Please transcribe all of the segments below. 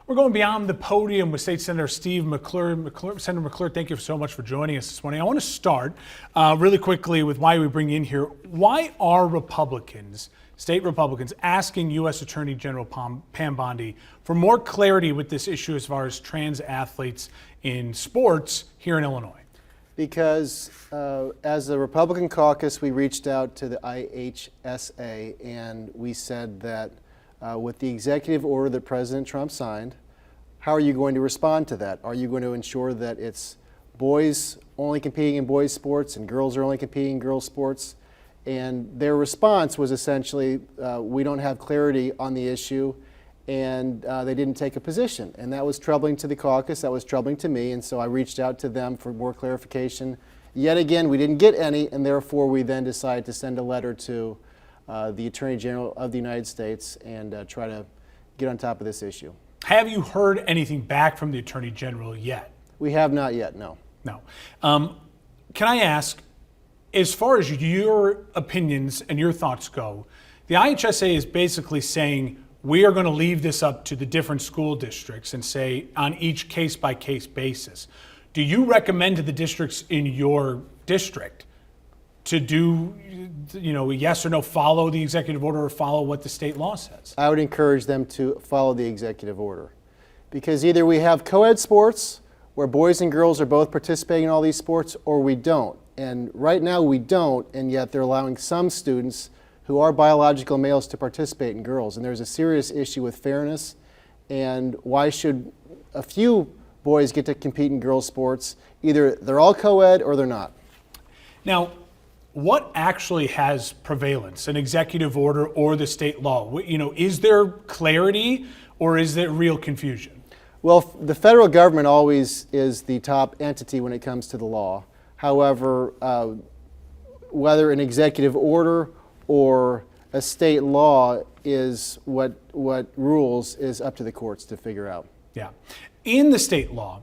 We're going beyond the podium with State Senator Steve McClure. Senator McClure, thank you so much for joining us this morning. I want to start really quickly with why we bring you in here. Why are Republicans, state Republicans, asking U.S. Attorney General Pam Bondi for more clarity with this issue as far as trans athletes in sports here in Illinois? Because as the Republican caucus, we reached out to the IHSA and we said that with the executive order that President Trump signed, how are you going to respond to that? Are you going to ensure that it's boys only competing in boys sports and girls are only competing in girls sports? And their response was essentially, we don't have clarity on the issue, and they didn't take a position. And that was troubling to the caucus, that was troubling to me, and so I reached out to them for more clarification. Yet again, we didn't get any, and therefore we then decided to send a letter to the Attorney General of the United States and try to get on top of this issue. Have you heard anything back from the Attorney General yet? We have not yet, no. No. Can I ask, as far as your opinions and your thoughts go, the IHSA is basically saying we are going to leave this up to the different school districts and say on each case-by-case basis. Do you recommend to the districts in your district to do, yes or no, follow the executive order or follow what the state law says? I would encourage them to follow the executive order. Because either we have co-ed sports, where boys and girls are both participating in all these sports, or we don't. And right now we don't, and yet they're allowing some students who are biological males to participate in girls. And there's a serious issue with fairness, and why should a few boys get to compete in girls sports? Either they're all co-ed or they're not. Now, what actually has prevalence, an executive order or the state law? Is there clarity or is there real confusion? Well, the federal government always is the top entity when it comes to the law. However, whether an executive order or a state law is what rules is up to the courts to figure out. Yeah. In the state law,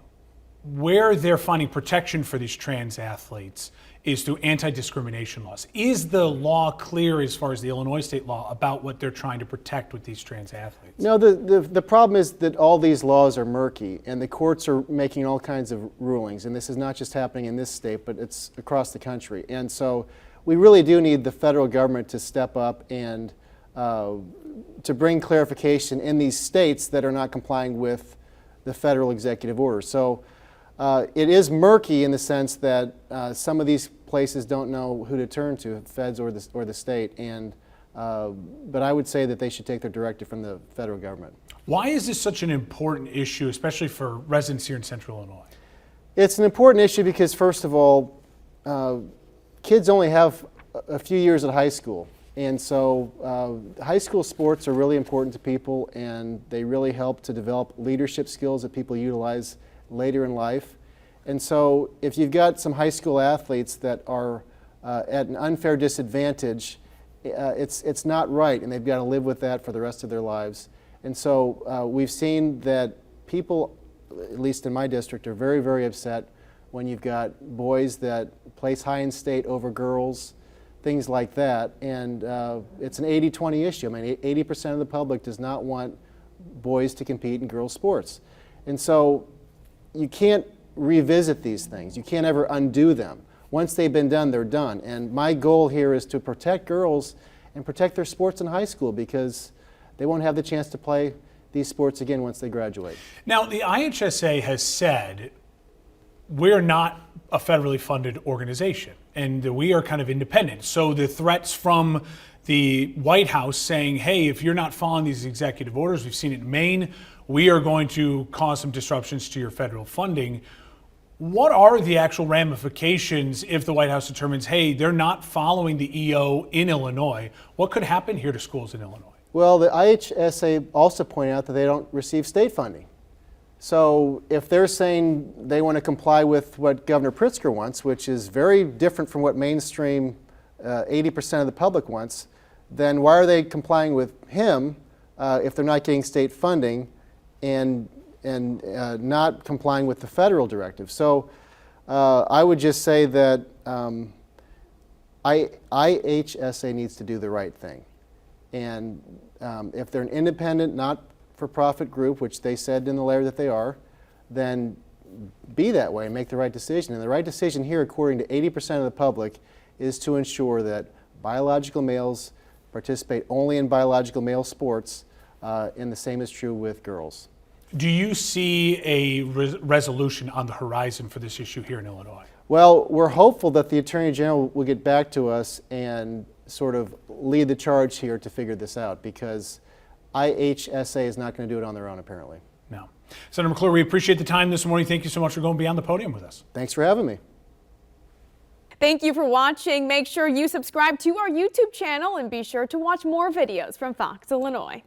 where they're finding protection for these trans athletes is through anti-discrimination laws. Is the law clear as far as the Illinois state law about what they're trying to protect with these trans athletes? No, the problem is that all these laws are murky and the courts are making all kinds of rulings, and this is not just happening in this state, but it's across the country. And so we really do need the federal government to step up and to bring clarification in these states that are not complying with the federal executive order. So it is murky in the sense that some of these places don't know who to turn to, feds or the state, and but I would say that they should take their directive from the federal government. Why is this such an important issue, especially for residents here in Central Illinois? It's an important issue because, first of all, kids only have a few years at high school, and so high school sports are really important to people, and they really help to develop leadership skills that people utilize later in life. And so if you've got some high school athletes that are at an unfair disadvantage, it's not right, and they've got to live with that for the rest of their lives. And so we've seen that people, at least in my district, are very, very upset when you've got boys that place high in state over girls, things like that. And it's an 80-20 issue. I mean, 80% of the public does not want boys to compete in girls' sports. And so you can't revisit these things. You can't ever undo them. Once they've been done, they're done. And my goal here is to protect girls and protect their sports in high school, because they won't have the chance to play these sports again once they graduate. Now, the IHSA has said we're not a federally funded organization and we are kind of independent. So the threats from the White House saying, hey, if you're not following these executive orders, we've seen it in Maine, we are going to cause some disruptions to your federal funding. What are the actual ramifications if the White House determines, hey, they're not following the EO in Illinois? What could happen here to schools in Illinois? Well, the IHSA also pointed out that they don't receive state funding. So if they're saying they want to comply with what Governor Pritzker wants, which is very different from what mainstream 80% of the public wants, then why are they complying with him if they're not getting state funding and not complying with the federal directive? So I would just say that IHSA needs to do the right thing. And if they're an independent, not not-for-profit group, which they said in the letter that they are, then be that way and make the right decision. And the right decision here, according to 80% of the public, is to ensure that biological males participate only in biological male sports, and the same is true with girls. Do you see a resolution on the horizon for this issue here in Illinois? Well, we're hopeful that the Attorney General will get back to us and sort of lead the charge here to figure this out, because IHSA is not going to do it on their own, apparently. No. Senator McClure, we appreciate the time this morning. Thank you so much for going beyond the podium with us. Thanks for having me. Thank you for watching. Make sure you subscribe to our YouTube channel and be sure to watch more videos from Fox Illinois.